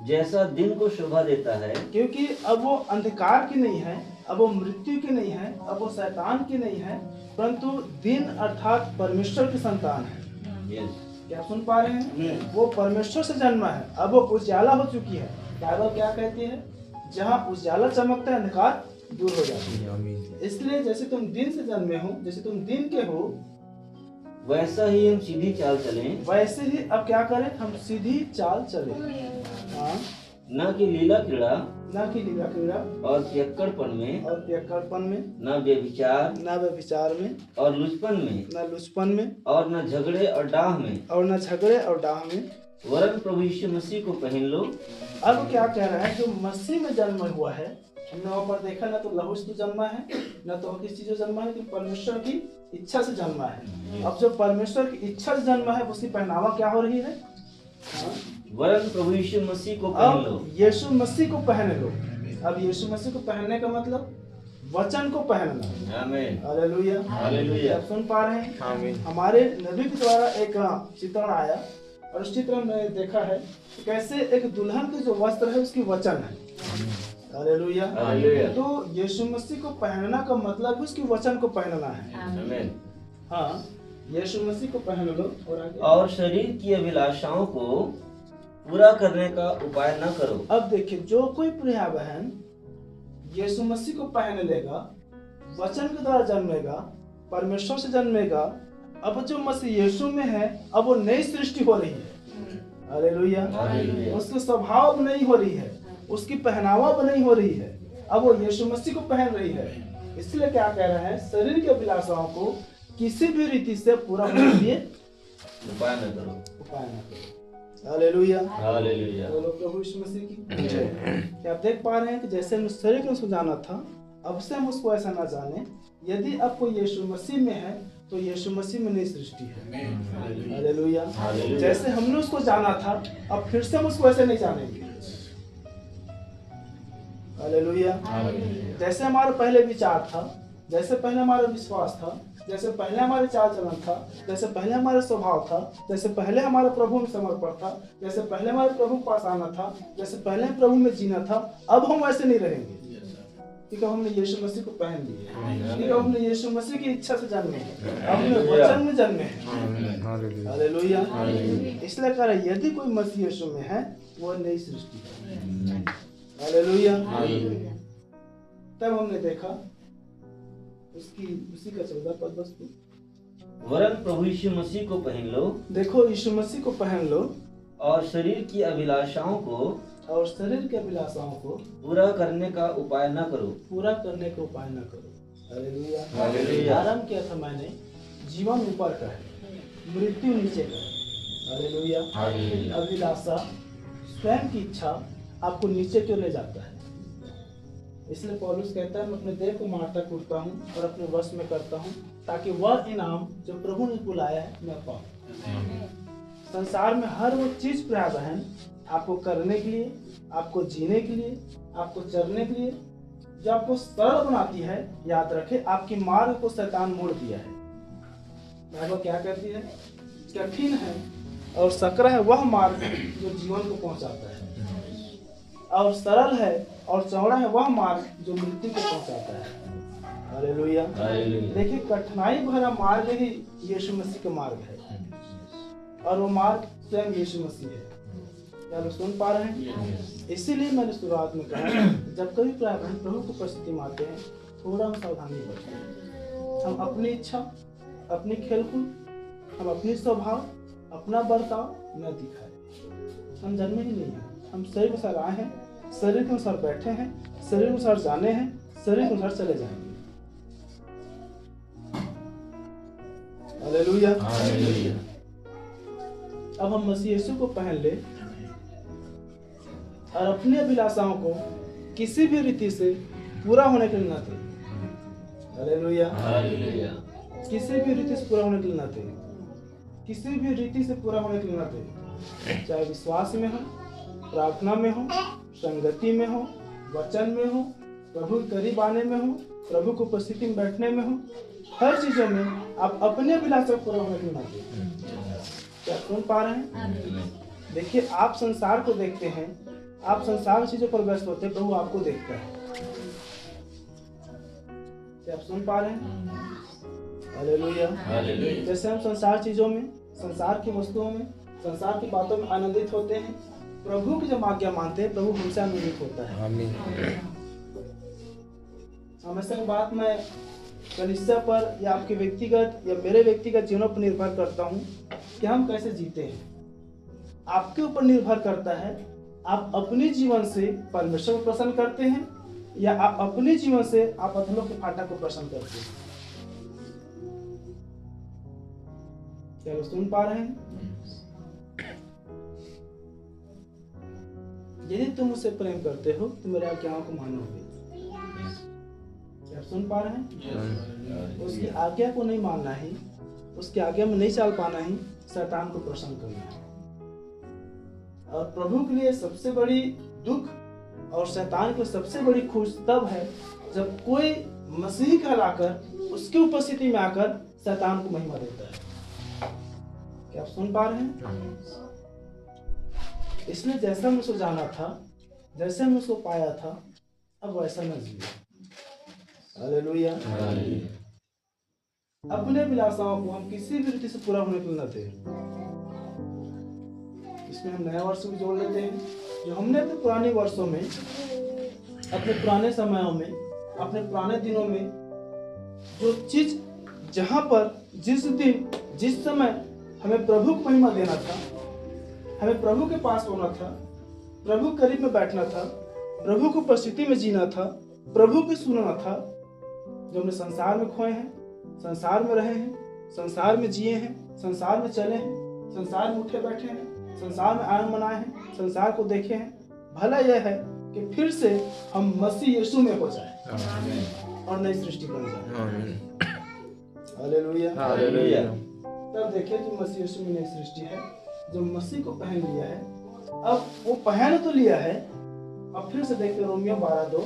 जैसा दिन को शोभा देता है, क्योंकि अब वो अंधकार की नहीं है, अब वो मृत्यु की नहीं है, अब वो शैतान की नहीं है, परंतु दिन अर्थात परमेश्वर की संतान है। क्या सुन पा रहे हैं? वो परमेश्वर से जन्मा है, अब वो उजाला हो चुकी है। बाइबल क्या कहती है? जहाँ उजाला चमकता है, अंधकार दूर हो जाती है। इसलिए जैसे तुम दिन से जन्मे हो, जैसे तुम दिन के हो, वैसा ही हम सीधी चाल चलें, वैसे ही अब क्या करें? हम सीधी चाल चलें, हाँ, न कि लीला क्रीड़ा न कि लीला क्रीड़ा और पियक्कड़पन में और पियक्कड़पन में, न व्यभिचार न व्यभिचार में और लुचपन में न लुचपन में और न झगड़े और डाह में, और न झगड़े और डाह में, वरन प्रभु यीशु मसीह को पहन लो। अब क्या कह रहा है? जो मसीह में जन्म हुआ है, हमने वहाँ पर देखा, न तो लहू से जन्मा है, न तो किसी चीज से जन्मा है, लेकिन परमेश्वर की इच्छा से जन्मा है। अब जो परमेश्वर की इच्छा से जन्मा है, उसकी पहनावा क्या हो रही है? हाँ? वरन प्रभु यीशु मसीह को पहन लो। अब यीशु मसीह को पहन लो। अब यीशु मसीह को पहनने का मतलब वचन को पहनना। आमीन। हालेलुया। हालेलुया। आप सुन पा रहे हैं? आमीन। हमारे नबी के द्वारा एक चित्रण आया और उस चित्र में देखा है कि कैसे एक दुल्हन के जो वस्त्र है उसकी वचन है। हालेलुया। हालेलुया। तो यीशु मसीह को पहनना का मतलब उसकी वचन को पहनना है। आमीन। हाँ, यीशु मसीह को पहन लो और आगे। और शरीर की अभिलाषाओं को पूरा करने का उपाय न करो। अब देखिए, जो कोई प्रिय बहन यीशु मसीह को पहन लेगा, वचन के द्वारा जन्मेगा, परमेश्वर से जन्मेगा, अब जो मसीह यीशु में है, अब वो नई सृष्टि हो रही है। हालेलुया। हालेलुया। उसके स्वभाव नहीं हो रही है, उसकी पहनावा नहीं हो रही है, अब वो यीशु मसीह को पहन रही है। इसलिए क्या कह रहे हैं? शरीर की अभिलाषाओं को किसी भी रीति से पूरा होने के लिए उपाय न करो। उपाय न करो। हालेलुया। हालेलुया। बोलो प्रभु यीशु मसीह की जय। क्या आप देख पा रहे हैं कि जैसे हम शरीर को उसको जाना था, अब से हम उसको ऐसा ना जाने। यदि अब कोई यीशु मसीह में है, तो यीशु मसीह में नई सृष्टि है। हालेलुया। हालेलुया। जैसे हमने उसको जाना था, अब फिर से हम उसको ऐसे नहीं जानेंगे। हालेलुया। जैसे हमारा पहले विचार था, जैसे पहले हमारा विश्वास था, जैसे पहले हमारे चाल चलन था, जैसे पहले हमारा स्वभाव था, जैसे पहले हमारा प्रभु में समर्पण था, जैसे पहले हमारे प्रभु के पास आना था, जैसे पहले प्रभु में जीना था, अब हम वैसे नहीं रहेंगे। क्योंकि हमने यीशु मसीह को पहन लिया, क्योंकि हमने यीशु मसीह की इच्छा से जन्मे हैं, हमने वचन में जन्मे हैं। हालेलुया। इसलिए कह रहा है, यदि कोई मसीह यीशु में है, वो नई सृष्टि है। हालेलुया। तब हमने देखा उसी का 14 पद बस। वरन प्रभु यीशु मसीह को पहन लो। देखो, यीशु मसीह को पहन लो और शरीर की अभिलाषाओं को और शरीर की अभिलाषाओं को पूरा करने का उपाय न करो। पूरा करने का उपाय न करो। हालेलुया। हालेलुया। आरंभ किया था मैंने, जीवन ऊपर का है, मृत्यु नीचे कर। हालेलुया। अभिलाषा, स्वयं की इच्छा आपको नीचे क्यों ले जाता है? इसलिए पौलुस कहता है मैं अपने देह को मारता कूटता हूँ और अपने वश में करता हूँ ताकि वह इनाम जो प्रभु ने बुलाया है मैं पाऊँ। संसार में हर वो चीज प्रिय बहन आपको करने के लिए, आपको जीने के लिए, आपको चरने के लिए जो आपको सरल बनाती है, याद रखे आपकी मार्ग को शैतान मोड़ दिया है। बाइबल क्या कहती है? कठिन है और सकरा है वह मार्ग जो जीवन को पहुंचाता है, और सरल है और चौड़ा है वह मार्ग जो मृत्यु को पहुंचाता है। हालेलुया। देखिए, कठिनाई भरा मार्ग ही यीशु मसीह का मार्ग है और वो मार्ग स्वयं यीशु मसीह है। क्या लोग सुन पा रहे हैं? इसीलिए मैंने शुरुआत में कहा जब कभी प्रार्थना प्रभु को उपस्थिति में आते हैं थोड़ा हम सावधानी बरतें। हम अपनी इच्छा, अपनी खेलकूद, हम अपनी स्वभाव, अपना बर्ताव न दिखाए। हम जन्मे ही नहीं हैं, हम शरीर के अनुसार आए हैं, शरीर के अनुसार बैठे हैं, शरीर के अनुसार जाने हैं, शरीर के अनुसार चले जाएंगे। हालेलुया। अब हम मसीह यीशु को पहन ले और अपनी अभिलाषाओं को किसी भी रीति से पूरा होने के लिए न दे। हालेलुया। किसी भी रीति से पूरा होने के लिए न दे, किसी भी रीति से पूरा होने के लिए न दे। चाहे विश्वास में हो, प्रार्थना में हो, संगति में हो, वचन में हो, प्रभु के करीब आने में हो, प्रभु को उपस्थिति में बैठने में हो, हर चीजों में आप अपने अभिलाषा पूरा होने के लिए न दे। क्या सुन पा रहे हैं? देखिए, आप संसार को देखते हैं, आप संसार चीजों पर व्यस्त होते हैं, प्रभु आपको देखता है। क्या आप सुन पा रहे हैं? हालेलुया। जैसे हम संसार चीजों में, संसार की वस्तुओं में, संसार की बातों में आनंदित होते हैं, प्रभु की जब आज्ञा मानते हैं प्रभु हमसे आनंदित होता है। हमेशा की बात मैं कलीसिया पर या आपके व्यक्तिगत या मेरे व्यक्तिगत जीवनों पर निर्भर करता हूँ कि हम कैसे जीते हैं। आपके ऊपर निर्भर करता है आप अपने जीवन से परमेश्वर को प्रसन्न करते हैं या आप अपने जीवन से आप अधलों के फाटक को प्रसन्न करते हैं। क्या लोग सुन पा रहे हैं? यदि तुम मुझसे प्रेम करते हो तो मेरे आज्ञाओं को मानोगे। क्या सुन पा रहे हैं? उसकी आज्ञा को नहीं मानना ही, उसकी आज्ञा में नहीं चल पाना ही शैतान को प्रसन्न करना है। और प्रभु के लिए सबसे बड़ी दुख और शैतान के लिए सबसे बड़ी खुश तब है जब कोई मसीह कहलाकर उसकी उपस्थिति में आकर शैतान को महिमा देता है। क्या आप सुन पा रहे हैं? इसने जैसा मैं उसको जाना था, जैसे मैं उसको पाया था, अब वैसा न जिए। हालेलुया। अपने अभिलाषाओं को हम किसी भी रीति से पूरा होने के लिए न दें। इसमें हम नया वर्ष भी जोड़ लेते हैं। जो हमने अपने पुराने वर्षों में, अपने पुराने समयों में, अपने पुराने दिनों में जो चीज, जहां पर जिस दिन जिस समय हमें प्रभु को महिमा देना था, हमें प्रभु के पास होना था, प्रभु के करीब में बैठना था, प्रभु की उपस्थिति में जीना था, प्रभु की सुनना था, जो हमने संसार में खोए हैं, संसार में रहे हैं, संसार में जिए हैं, संसार में चले हैं, संसार में उठे बैठे हैं, संसार में आनंद मनाए हैं, संसार को देखे हैं। भला यह है कि फिर से हम मसीह यीशु में हो जाए और नई सृष्टि बन जाए। हालेलुया। हालेलुया। तब देखिए जो मसीह यीशु में नई सृष्टि है, जो मसीह को पहन लिया है, अब वो पहन तो लिया है। अब फिर से देखते रोमियो 12:2,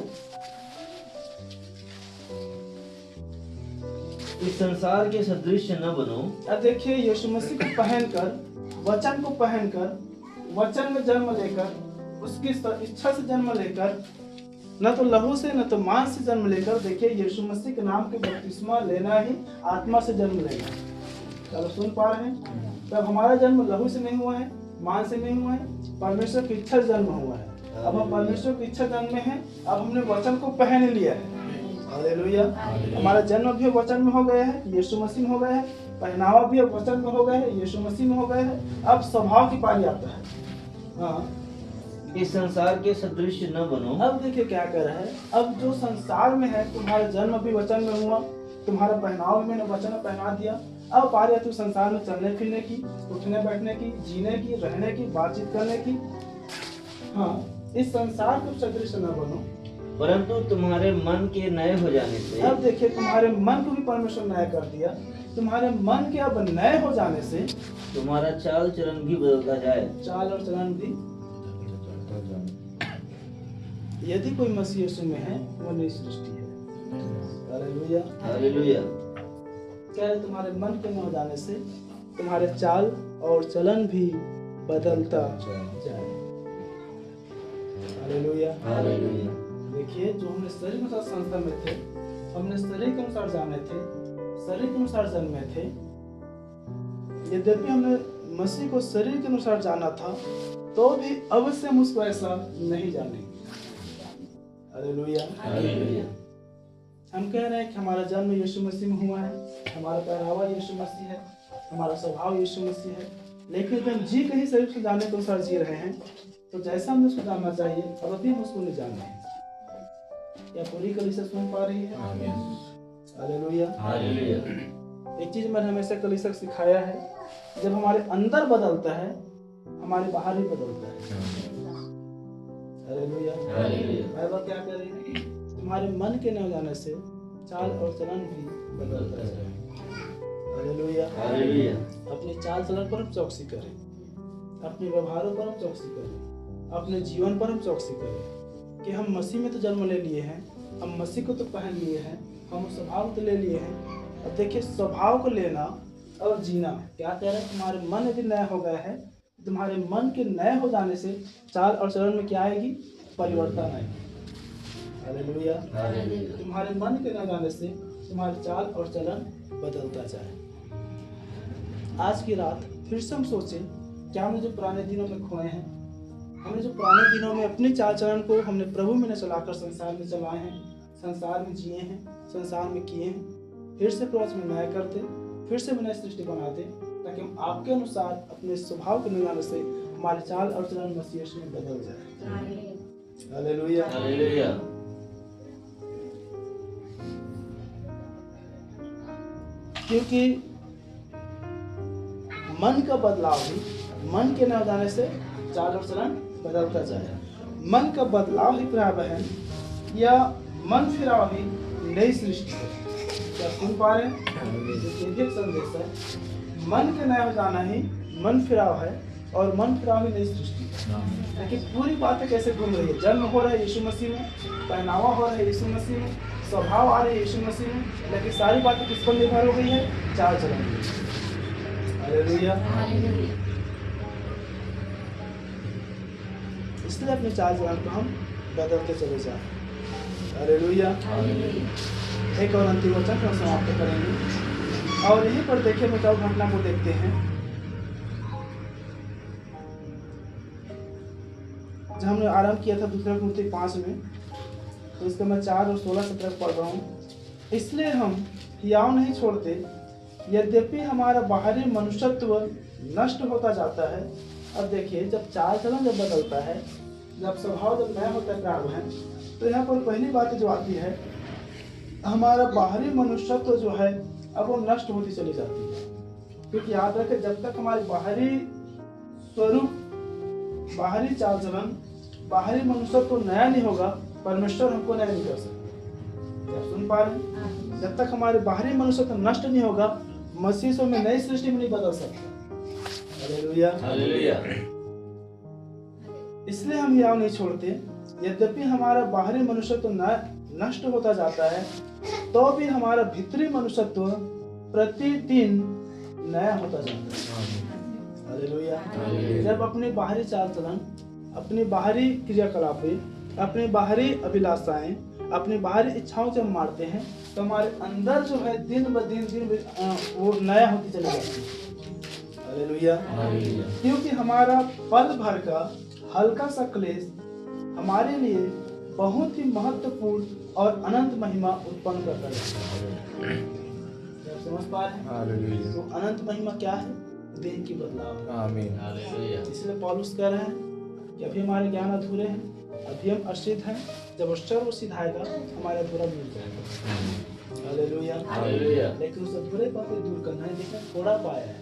इस संसार के सदृश न बनो। अब देखिए यीशु मसीह को पहनकर, वचन को पहनकर, वचन में जन्म लेकर, उसकी इच्छा से जन्म लेकर, न तो लहू से न तो मांस से जन्म लेकर, देखिए यीशु मसीह के नाम के बपतिस्मा लेना ही आत्मा से जन्म लेना। चलो सुन पा रहे हैं? तब हमारा जन्म लहू से नहीं हुआ है, मांस से नहीं हुआ है, परमेश्वर की इच्छा से जन्म हुआ है। अब हम परमेश्वर की इच्छा जन्म में हैं, अब हमने वचन को पहन लिया है। हालेलुया। हमारा जन्म भी वचन में हो गया है, यीशु मसीह में हो गया है, पहनावा भी अब वचन में हो गया है, यीशु मसीह में हो गया है। अब स्वभाव की पारी आता है। हाँ, इस संसार के सदृश न बनो। अब देखिए क्या कर रहा है। अब जो संसार में है, तुम्हारा जन्म भी वचन में हुआ, तुम्हारा पहनावा भी मैंने वचन में पहना दिया। अब बारी आती है संसार में चलने फिरने की, उठने बैठने की, जीने की, रहने की, बातचीत करने की। हाँ, इस संसार के सदृश न बनो, परंतु तुम्हारे मन के नए हो जाने से। अब देखिए तुम्हारे मन को भी परमेश्वर नया कर दिया। तुम्हारे मन के अब नए हो जाने से तुम्हारा चाल चलन भी बदलता जाए। चाल और चलन भी, यदि कोई मसीह यीशु में है वो नई सृष्टि है। Hallelujah, hallelujah. कह रहे तुम्हारे मन के न हो जाने से तुम्हारे चाल और चलन भी बदलता जाए। Hallelujah, hallelujah. देखिए जो हमने शरीर के अनुसार संस्था में थे, हमने शरीर के अनुसार जाने थे, शरीर के अनुसार जन्मे थे। यद्यपि हमने मसीह को शरीर के अनुसार जाना था, तो भी अवश्य हम उसको ऐसा नहीं जानेंगे। Hallelujah, hallelujah. हम कह रहे हैं कि हमारा जन्म यीशु मसीह में हुआ है, हमारा पहनावा यीशु मसीह है, हमारा स्वभाव यीशु मसीह है, लेकिन हम जी कहीं शरीर के जाने के अनुसार जी रहे हैं, तो जैसा हमें उसको जानना चाहिए अब अभी हम उसको नहीं जान रहे हैं। क्या पूरी कलीसिया सुन पा रही है? Hallelujah, hallelujah. एक चीज मैंने हमेशा कलीसिया को सिखाया है, जब हमारे अंदर बदलता है हमारे बाहर भी बदलता है। Hallelujah, hallelujah. बाइबल क्या कह रही है? तुम्हारे मन के न जाने से चाल और चलन भी बदलता है। Hallelujah, hallelujah. अपने चाल चलन पर हम चौकसी करें, अपने व्यवहारों पर हम चौकसी करें, अपने जीवन पर हम चौकसी करें कि हम मसीह में तो जन्म ले लिए हैं, हम मसीह को तो पहन लिए हैं, हम उस स्वभाव को ले लिए हैं। अब देखिए स्वभाव को लेना और जीना, क्या कह रहे हैं? तुम्हारे मन यदि नया हो गया है, तुम्हारे मन के नए हो जाने से चाल और चलन में क्या आएगी? परिवर्तन आएगी। Hallelujah, hallelujah. तुम्हारे मन के न जाने से तुम्हारी चाल और चलन बदलता जाए। आज की रात फिर से हम सोचें, क्या हमने जो पुराने दिनों में खोए हैं, हमने जो पुराने दिनों में अपने चाल चलन को हमने प्रभु में न चलाकर संसार में चलाए हैं, संसार में जिए हैं, संसार में किए हैं, फिर से प्रभु में नया कर दे, फिर से नई सृष्टि बना दे, ताकि हम आपके अनुसार अपने स्वभाव के निगाह से हमारे चाल और चलन मसीह यीशु में बदल जाए। Hallelujah, hallelujah. क्योंकि मन का बदलाव ही, मन के न जाने से चाल और चलन बदलता जाए। मन का बदलाव ही प्रिय बहन या मन फिराव ही नई सृष्टि है। क्या सुन पा रहे हैं? ये भी एक संदेश है। मन के नया हो जाना ही मन फिराव है और मन फिराव ही नई सृष्टि है। लेकिन पूरी बातें कैसे घूम रही है? जन्म हो रहा है यीशु मसीह में, पहनावा हो रहा है यीशु मसीह में, स्वभाव आ रहे हैं यीशु मसीह में, लेकिन सारी बातें किस पर निर्भर हो गई है? चाल चलन। हालेलुया, इसलिए अपने चाल चलन को हम बदलते चले जाएं। हालेलुया, एक और अंतिम वचन हम समाप्त करेंगे और यहीं पर देखिए बचाव घटना को देखते हैं। जब हमने आरंभ किया था दूसरा कुरिन्थियों 5 में, तो इसका मैं 4 और 16-17 पढ़ रहा हूँ। इसलिए हम हियाव नहीं छोड़ते, यद्यपि हमारा बाहरी मनुष्यत्व नष्ट होता जाता है। अब देखिए जब चाल चलन जब बदलता है, जब स्वभाव जब नया होता है प्रारंभ है, तो यहाँ पर पहली बात जो आती है, हमारा बाहरी मनुष्यत्व जो है अब वो नष्ट होती चली जाती है। क्योंकि याद रखें, जब तक हमारे बाहरी स्वरूप, बाहरी चाल चलन, बाहरी मनुष्यत्व नया नहीं होगा, परमेश्वर हमको नया नहीं कर सकते। आप सुन पा रहे हैं? जब तक हमारे बाहरी मनुष्यत्व नष्ट नहीं होगा, मसीह में नई सृष्टि में नहीं बदल सकता। Hallelujah, hallelujah. इसलिए हम हियाव नहीं छोड़ते, यद्यपि हमारा बाहरी मनुष्यत्व नष्ट होता जाता है, तो भी हमारा भीतरी मनुष्यत्व प्रतिदिन नया होता जाता है। हालेलुया। जब अपने बाहरी चाल चलन, अपनी बाहरी क्रियाकलापें, अपनी बाहरी अभिलाषाएं, अपनी बाहरी इच्छाओं से हम मारते हैं, तो हमारे अंदर जो है दिन ब दिन वो नया होती चली जाती है। हालेलुया। क्योंकि हमारा पल भर का हल्का सा क्लेश हमारे लिए बहुत ही महत्वपूर्ण और अनंत महिमा उत्पन्न करता है। आप समझ पा रहे हैं? तो अनंत महिमा क्या है? देह की बदलाव। आमीन। इसलिए पौलुस कह रहे हैं कि अभी हमारे ज्ञान अधूरे हैं, अभी हम असिद्ध हैं, जब अवसर वो सिद्ध आएगा हमारा अधूरा मिल जाएगा। हालेलुया। हालेलुया। लेकिन उसे बुरे बातें दूर करना है, लेकिन थोड़ा पाया है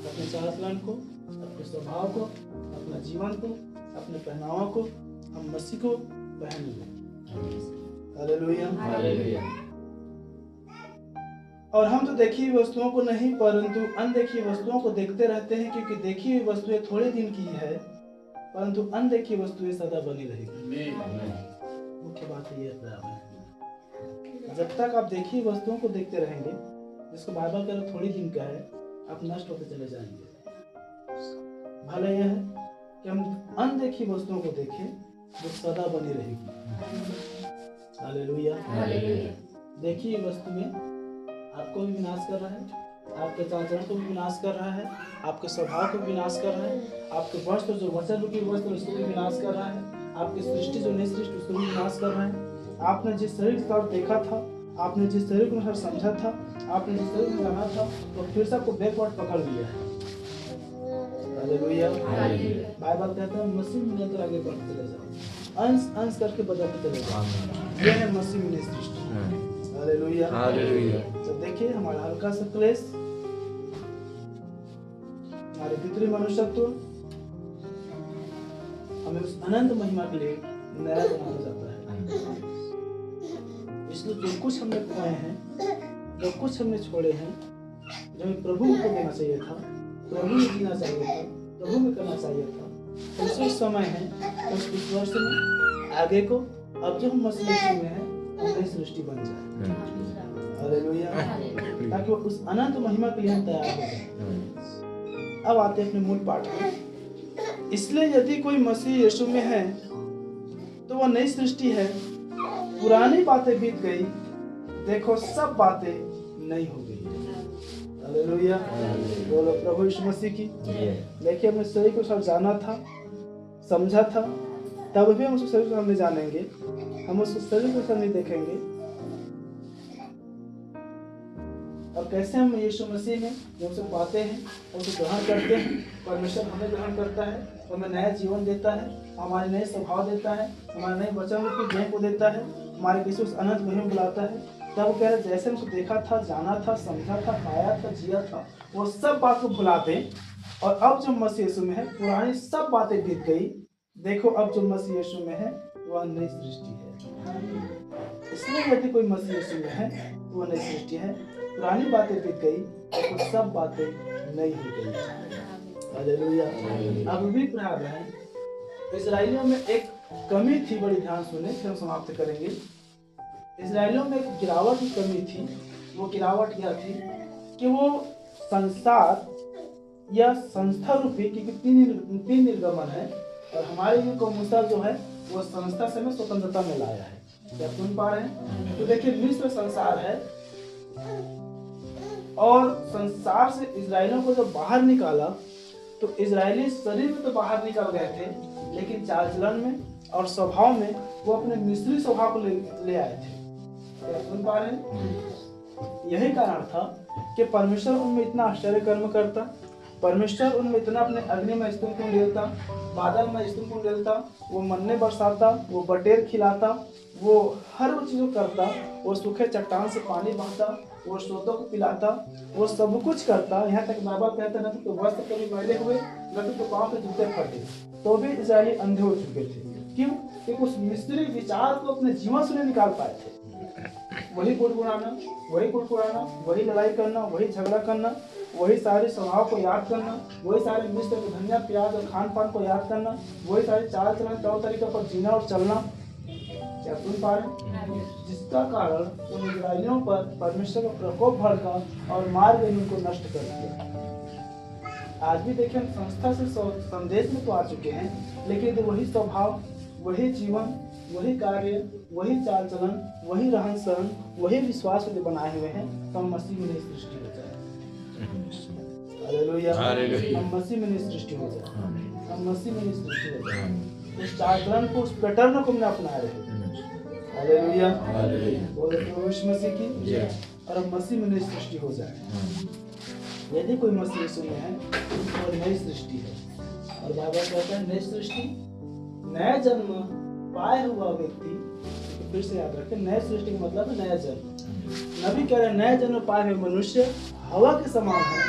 अपने चाल चलन को, अपने स्वभाव को, अपने जीवन को, अपने पहनावा को हम मसीह को पहन लें। हालेलुया। हालेलुया। और हम तो देखी हुई वस्तुओं को नहीं परंतु अनदेखी वस्तुओं को देखते रहते हैं, क्योंकि देखी हुई वस्तुएं थोड़े दिन की है परंतु अनदेखी वस्तुएं सदा बनी रहेगी। मुख्य बात ये है, जब तक आप देखी हुई वस्तुओं को देखते रहेंगे, जिसको बाइबल कह रहा थोड़ी दिन का है, आप नष्ट होते चले जाएंगे। भला यह है कि हम अनदेखी वस्तुओं को देखें जो सदा बनी रहेगी। हालेलुया। हालेलुया। देखी हुई वस्तु में आपको भी विनाश कर रहा है, आपके चाल चलन को भी विनाश कर रहा है, आपके स्वभाव को भी विनाश कर रहा है, आपके वस्त्र जो वचन रूपी वस्त्र उसको भी विनाश कर रहा है, आपकी सृष्टि जो नई सृष्टि उसको भी विनाश कर रहा है। आपने जिस शरीर के साथ देखा था, आपने जिस शरीर को समझा था, आपने जिस शरीर को जाना था, तो फिर से आपको बैकवर्ड पकड़ लिया है। हालेलुया। बाइबल कहता है मसीह में लेकर आगे बढ़ते चले जाओ, अंश अंश करके बदलते चले जाओ। यह है मसीह में नई सृष्टि। हालेलुया। हालेलुया। तो देखिए हमारा हल्का सा क्लेश, हमारे भीतरी मनुष्यत्व हमें उस अनंत महिमा के लिए नया बनाना जाता है। इसलिए जो कुछ हमने खोए हैं, जो कुछ हमने छोड़े हैं, जो हमें प्रभु को देना चाहिए था, प्रभु में जीना चाहिए था, प्रभु में करना चाहिए था, तो उसी समय है उस वर्ष में आगे को अब जो हम मसीह यीशु में हैं, हम नई सृष्टि बन जाए। हालेलुया। ताकि वो उस अनंत महिमा के लिए हम तैयार हो जाए। अब आते हैं अपने मूल पाठ में। इसलिए यदि कोई मसीह यीशु में है तो वह नई सृष्टि है, पुरानी बातें बीत गई, देखो सब बातें नई हो गई। हालेलुया। बोलो प्रभु यीशु मसीह की। देखिए हमने शरीर को सब जाना था, समझा था, तब भी हम उसको शरीर को हम नहीं जानेंगे, हम उसको शरीर को सब नहीं देखेंगे। और कैसे हम यीशु मसीह में जब उसे पाते हैं, उसे ग्रहण करते हैं, परमेश्वर हमें ग्रहण करता है, हमें नया जीवन देता है, हमारे नए स्वभाव देता है, हमारे नए वचन रूपी ज्ञान को देता है, हमारे किसी उस अनंत महिमा में बुलाता है। तब वो कह रहे जैसे उसको देखा था, जाना था, समझा था, पाया था, जिया था, वो सब बात को भुला दें। और अब जो मसीह यीशु में है, पुरानी सब बातें बीत गई, देखो अब जो मसीह यीशु में है वह नई सृष्टि है। इसलिए यदि कोई मसीह यीशु में है तो वह नई सृष्टि है, पुरानी बातें बीत गई, देखो सब बातें नई हो गई। हालेलुया। अब भी प्रयास है, इस्राएलियों में एक कमी थी, बड़ी ध्यान सुने, फिर हम समाप्त करेंगे। इस्राएलियों में एक गिरावट की कमी थी। वो गिरावट क्या थी कि वो संसार या संस्था रूपी, क्योंकि तीन निर्गमन है, और हमारे लिए को मूसा जो है वो संस्था से में स्वतंत्रता में लाया है। क्या सुन पा रहे हैं? तो देखिए मिस्र संसार है, और संसार से इजरायलियों को जब बाहर निकाला तो इजरायली शरीर में तो बाहर निकल गए थे, लेकिन चाल चलन में और स्वभाव में वो अपने मिस्री स्वभाव को ले आए थे। क्या सुन पा रहे हैं? यही कारण था कि परमेश्वर उनमें इतना आश्चर्य कर्म करता, परमेश्वर उनमें इतना अपने अग्नि में स्तंभ कुंड डालता, बादल में स्तंभ कुंड डालता, वो मन्ने बरसाता, वो बटेर खिलाता, वो हर वो चीज़ करता, वो सूखे चट्टान से पानी बहाता, वो स्रोतों को पिलाता, वो सब कुछ करता। यहाँ तक बाइबल कहता न तो वस्त्र कभी मैले हुए, न तो पाँव के जूते फटे, तो भी इजरायली अंधे हो चुके थे। क्यों? क्योंकि उस मिस्री विचार को अपने जीवन से नहीं निकाल पाए थे। वही गुड़गुड़ाना, वही लड़ाई करना, वही झगड़ा करना, वही सारे स्वभाव को याद करना, वही सारे मिस्र के धनिया प्याज और खान पान को याद करना, वही सारे चाल चलन तौर तरीके पर जीना और चलना। क्या सुन पा रहे हैं? जिसका कारण उन इजरायलियों पर परमेश्वर का प्रकोप भड़का और मार गई, उनको नष्ट कर दिया। आज भी देखिए हम संस्था से संदेश में तो आ चुके हैं, लेकिन वही स्वभाव, वही जीवन, वही कार्य, वही चाल चलन, वही रहन सहन, वही विश्वास जो बनाए हुए हैं, तो हम मसीह में नई सृष्टि हो जाए। हालेलुया। हम मसीह में नई सृष्टि हो जाए, हम मसीह में नई सृष्टि हो जाए। उस चाल चलन को, उस पैटर्न को हमने अपनाए रहे। हालेलुया। बोले प्रभु यीशु मसीह की, और हम मसीह में नई सृष्टि हो जाए। यदि कोई मसीह यीशु में है तो नई सृष्टि है। और बाइबल कहता है नई सृष्टि, नया जन्म पाए हुआ व्यक्ति, फिर से याद रखें, नए सृष्टि का मतलब है नया जन्म। नबी कह रहे हैं नए जन्म पाए हुए मनुष्य हवा के समान है,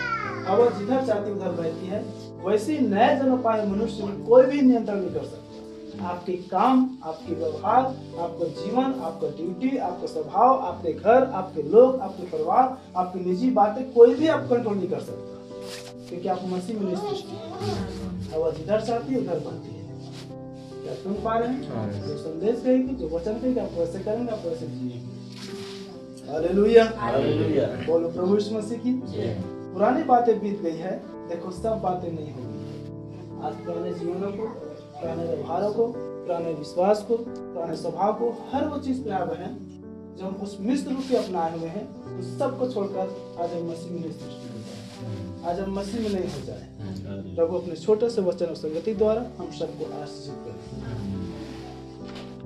हवा जिधर चाहती उधर बहती है, वैसे ही नए जन्म पाए हुए मनुष्य में कोई भी नियंत्रण नहीं कर सकता। आपके काम, आपके व्यवहार, आपका जीवन, आपका ड्यूटी, आपका स्वभाव, आपके घर, आपके लोग, आपके परिवार, आपकी निजी बातें कोई भी आप कंट्रोल नहीं कर सकता, क्योंकि आप मसीह में सृष्टि है। हवा जिधर चाहती है उधर बहती है। क्या सुन पा रहे हैं? जो संदेश कहेगी, जो वचन कहेगी, आप वैसे करेंगे, आप वैसे जिएंगे। Hallelujah, hallelujah. बोलो प्रभु यीशु मसीह की। पुरानी बातें बीत गई है, देखो सब बातें नहीं होंगी। आज पुराने जीवनों को, पुराने व्यवहारों को, पुराने विश्वास को, पुराने स्वभाव को, हर वो चीज पे आए हैं जो हम उस मिस्र रूप में अपनाए हुए हैं, उस सब को छोड़कर आज हम मसीह में सृष्टि हो जाए, आज हम मसीह में नहीं हो जाए। प्रभु अपने छोटे से वचन और संगति द्वारा हम सबको आशीषित करें।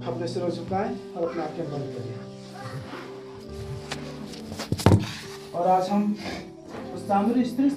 अपने सिरों झुकाएं और अपनी आंखें बंद करें। और आज हम उस सामरी स्त्री